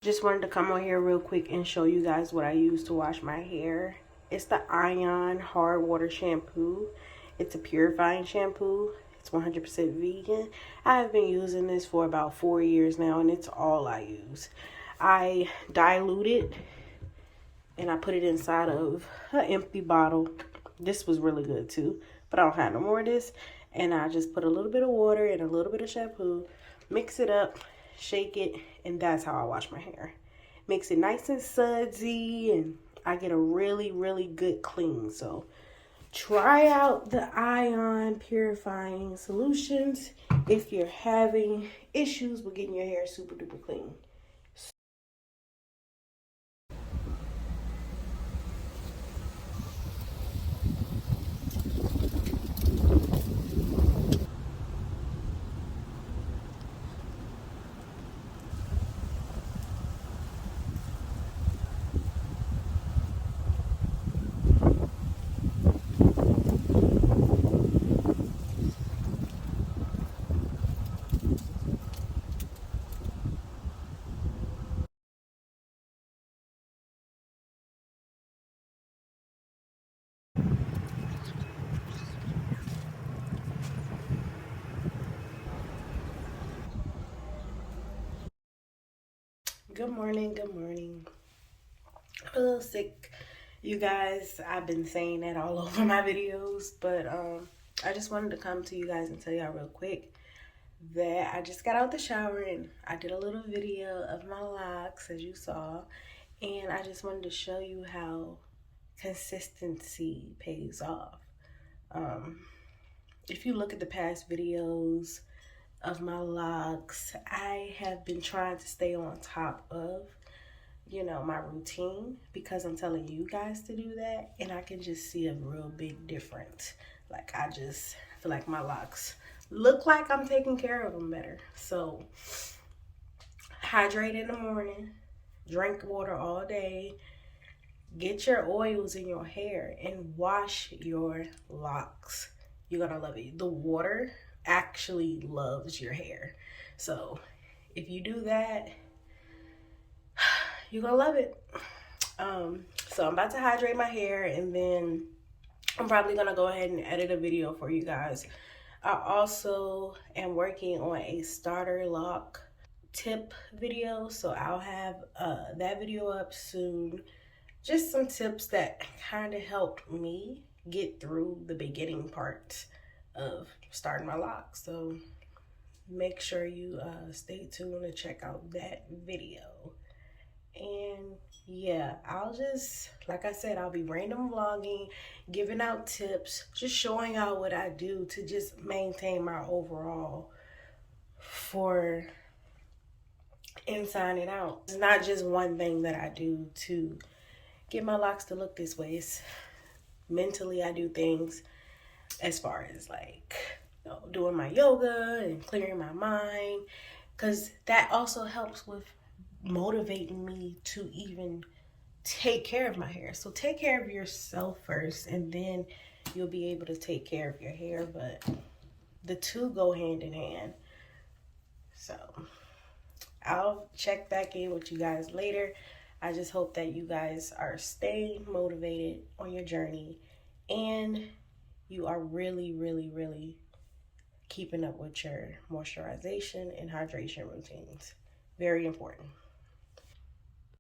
Just wanted to come on here real quick and show you guys what I use to wash my hair. It's the Ion Hard Water Shampoo. It's a purifying shampoo. It's 100% vegan. I have been using this for about 4 years now, and it's all I use. I dilute it and I put it inside of an empty bottle. This was really good too, but I don't have no more of this. And I just put a little bit of water and a little bit of shampoo, mix it up, shake it, and that's how I wash my hair. Makes it nice and sudsy, and I get a really, really good clean. So try out the Ion Purifying Solutions if you're having issues with getting your hair super duper clean. Good morning, good morning. I'm a little sick, you guys. I've been saying that all over my videos, but I just wanted to come to you guys and tell y'all real quick that I just got out the shower and I did a little video of my locks, as you saw, and I just wanted to show you how consistency pays off. If you look at the past videos of my locks, I have been trying to stay on top of, my routine, because I'm telling you guys to do that, and I can just see a real big difference. Like, I just feel like my locks look like I'm taking care of them better. So hydrate in the morning, drink water all day, get your oils in your hair, and wash your locks. You're gonna love it. The water actually loves your hair. So if you do that, you're gonna love it. So I'm about to hydrate my hair, and then I'm probably gonna go ahead and edit a video for you guys. I also am working on a starter lock tip video, so I'll have that video up soon. Just some tips that kind of helped me get through the beginning part of starting my locks. So make sure you stay tuned to check out that video. And yeah, I'll just, like I said, I'll be random vlogging, giving out tips, just showing out what I do to just maintain my overall for inside and out. It's not just one thing that I do to get my locks to look this way. It's mentally, I do things as far as like, doing my yoga and clearing my mind, because that also helps with motivating me to even take care of my hair. So take care of yourself first, and then you'll be able to take care of your hair. But the two go hand in hand. So I'll check back in with you guys later. I just hope that you guys are staying motivated on your journey, and you are really, really, really keeping up with your moisturization and hydration routines. Very important.